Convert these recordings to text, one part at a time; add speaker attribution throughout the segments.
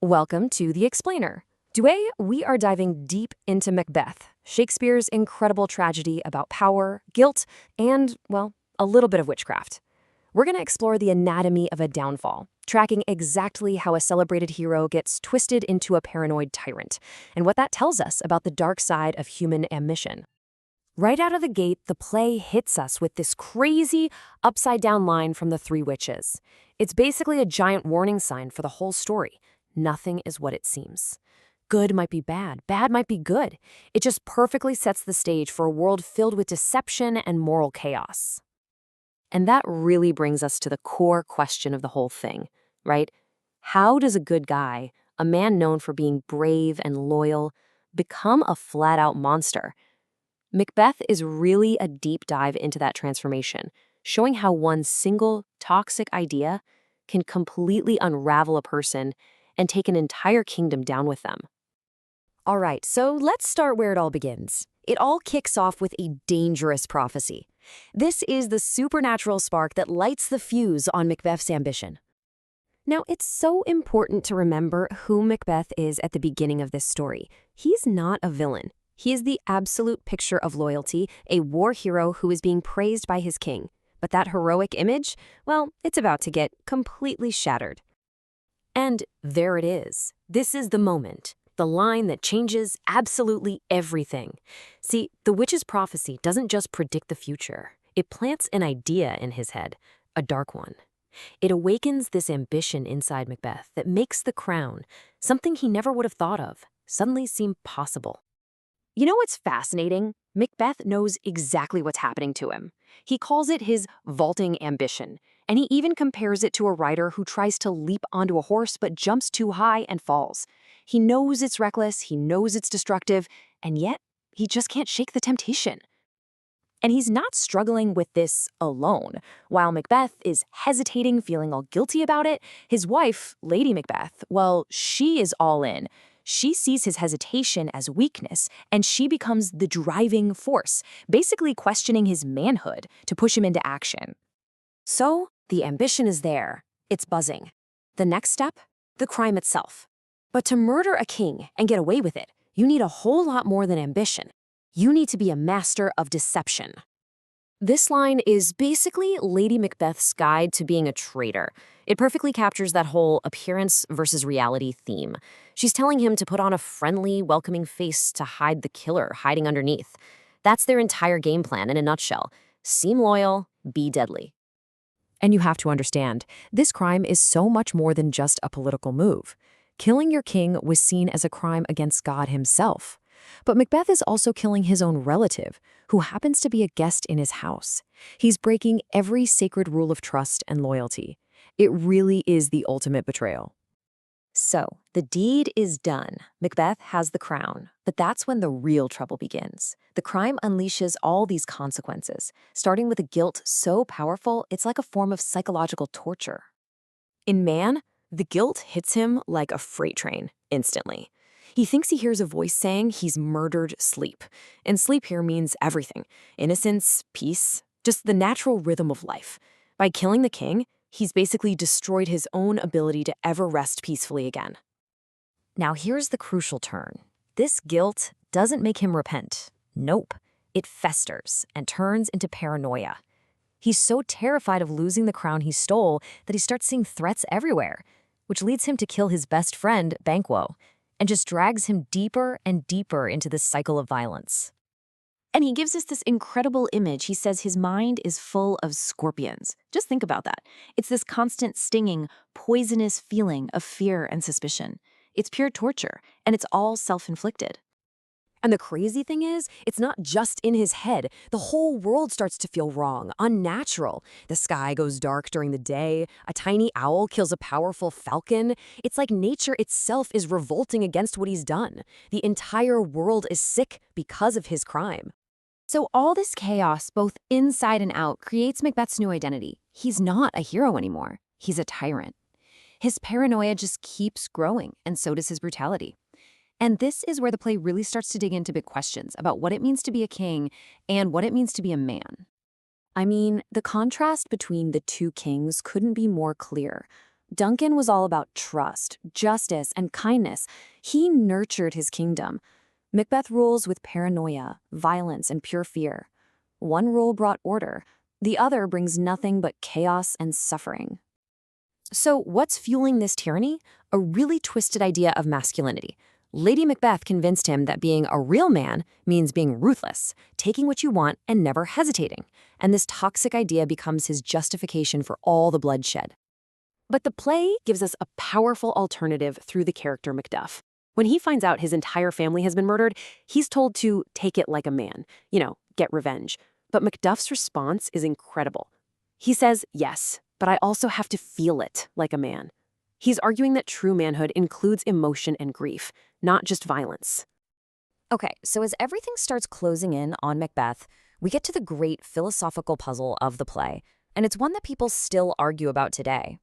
Speaker 1: Welcome to The Explainer. Today, we are diving deep into Macbeth, Shakespeare's incredible tragedy about power, guilt, and, well, a little bit of witchcraft. We're going to explore the anatomy of a downfall, tracking exactly how a celebrated hero gets twisted into a paranoid tyrant, and what that tells us about the dark side of human ambition. Right out of the gate, the play hits us with this crazy, upside-down line from the Three Witches. It's basically a giant warning sign for the whole story. Nothing is what it seems. Good might be bad, bad might be good. It just perfectly sets the stage for a world filled with deception and moral chaos. And that really brings us to the core question of the whole thing, right? How does a good guy, a man known for being brave and loyal, become a flat-out monster? Macbeth is really a deep dive into that transformation, showing how one single toxic idea can completely unravel a person and take an entire kingdom down with them. All right, so let's start where it all begins. It all kicks off with a dangerous prophecy. This is the supernatural spark that lights the fuse on Macbeth's ambition. Now, it's so important to remember who Macbeth is at the beginning of this story. He's not a villain. He is the absolute picture of loyalty, a war hero who is being praised by his king. But that heroic image, well, it's about to get completely shattered. And there it is. This is the moment, the line that changes absolutely everything. See, the witch's prophecy doesn't just predict the future. It plants an idea in his head, a dark one. It awakens this ambition inside Macbeth that makes the crown, something he never would have thought of, suddenly seem possible. You know what's fascinating? Macbeth knows exactly what's happening to him. He calls it his vaulting ambition, and he even compares it to a rider who tries to leap onto a horse but jumps too high and falls. He knows it's reckless, he knows it's destructive, and yet he just can't shake the temptation. And he's not struggling with this alone. While Macbeth is hesitating, feeling all guilty about it, his wife, Lady Macbeth, well, she is all in. She sees his hesitation as weakness, and she becomes the driving force, basically questioning his manhood to push him into action. So, the ambition is there. It's buzzing. The next step? The crime itself. But to murder a king and get away with it, you need a whole lot more than ambition. You need to be a master of deception. This line is basically Lady Macbeth's guide to being a traitor. It perfectly captures that whole appearance versus reality theme. She's telling him to put on a friendly, welcoming face to hide the killer hiding underneath. That's their entire game plan in a nutshell. Seem loyal, be deadly. And you have to understand, this crime is so much more than just a political move. Killing your king was seen as a crime against God himself. But Macbeth is also killing his own relative, who happens to be a guest in his house. He's breaking every sacred rule of trust and loyalty. It really is the ultimate betrayal. So, the deed is done. Macbeth has the crown. But that's when the real trouble begins. The crime unleashes all these consequences, starting with a guilt so powerful it's like a form of psychological torture. In Man, the guilt hits him like a freight train, instantly. He thinks he hears a voice saying he's murdered sleep. And sleep here means everything. Innocence, peace, just the natural rhythm of life. By killing the king, he's basically destroyed his own ability to ever rest peacefully again. Now here's the crucial turn. This guilt doesn't make him repent. Nope. It festers and turns into paranoia. He's so terrified of losing the crown he stole that he starts seeing threats everywhere, which leads him to kill his best friend, Banquo, and just drags him deeper and deeper into this cycle of violence. And he gives us this incredible image. He says his mind is full of scorpions. Just think about that. It's this constant stinging, poisonous feeling of fear and suspicion. It's pure torture, and it's all self-inflicted. And the crazy thing is, it's not just in his head. The whole world starts to feel wrong, unnatural. The sky goes dark during the day. A tiny owl kills a powerful falcon. It's like nature itself is revolting against what he's done. The entire world is sick because of his crime. So all this chaos, both inside and out, creates Macbeth's new identity. He's not a hero anymore. He's a tyrant. His paranoia just keeps growing, and so does his brutality. And this is where the play really starts to dig into big questions about what it means to be a king and what it means to be a man. I mean, the contrast between the two kings couldn't be more clear. Duncan was all about trust, justice, and kindness. He nurtured his kingdom. Macbeth rules with paranoia, violence, and pure fear. One rule brought order. The other brings nothing but chaos and suffering. So what's fueling this tyranny? A really twisted idea of masculinity. Lady Macbeth convinced him that being a real man means being ruthless, taking what you want and never hesitating. And this toxic idea becomes his justification for all the bloodshed. But the play gives us a powerful alternative through the character Macduff. When he finds out his entire family has been murdered, he's told to take it like a man, get revenge. But Macduff's response is incredible. He says, yes, but I also have to feel it like a man. He's arguing that true manhood includes emotion and grief, not just violence. Okay, so as everything starts closing in on Macbeth, we get to the great philosophical puzzle of the play, and it's one that people still argue about today.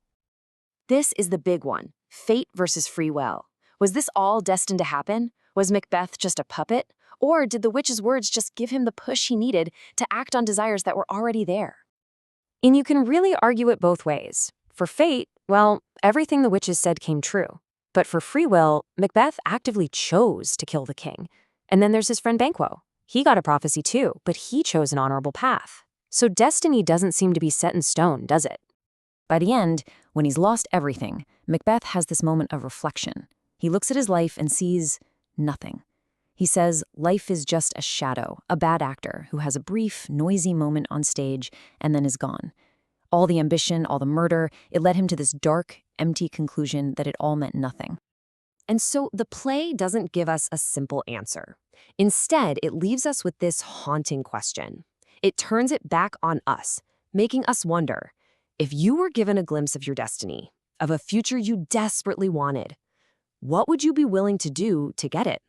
Speaker 1: This is the big one, fate versus free will. Was this all destined to happen? Was Macbeth just a puppet? Or did the witch's words just give him the push he needed to act on desires that were already there? And you can really argue it both ways. For fate, well, everything the witches said came true. But for free will, Macbeth actively chose to kill the king. And then there's his friend Banquo. He got a prophecy too, but he chose an honorable path. So destiny doesn't seem to be set in stone, does it? By the end, when he's lost everything, Macbeth has this moment of reflection. He looks at his life and sees nothing. He says life is just a shadow, a bad actor who has a brief, noisy moment on stage and then is gone. All the ambition, all the murder, it led him to this dark, empty conclusion that it all meant nothing. And so the play doesn't give us a simple answer. Instead, it leaves us with this haunting question. It turns it back on us, making us wonder, if you were given a glimpse of your destiny, of a future you desperately wanted, what would you be willing to do to get it?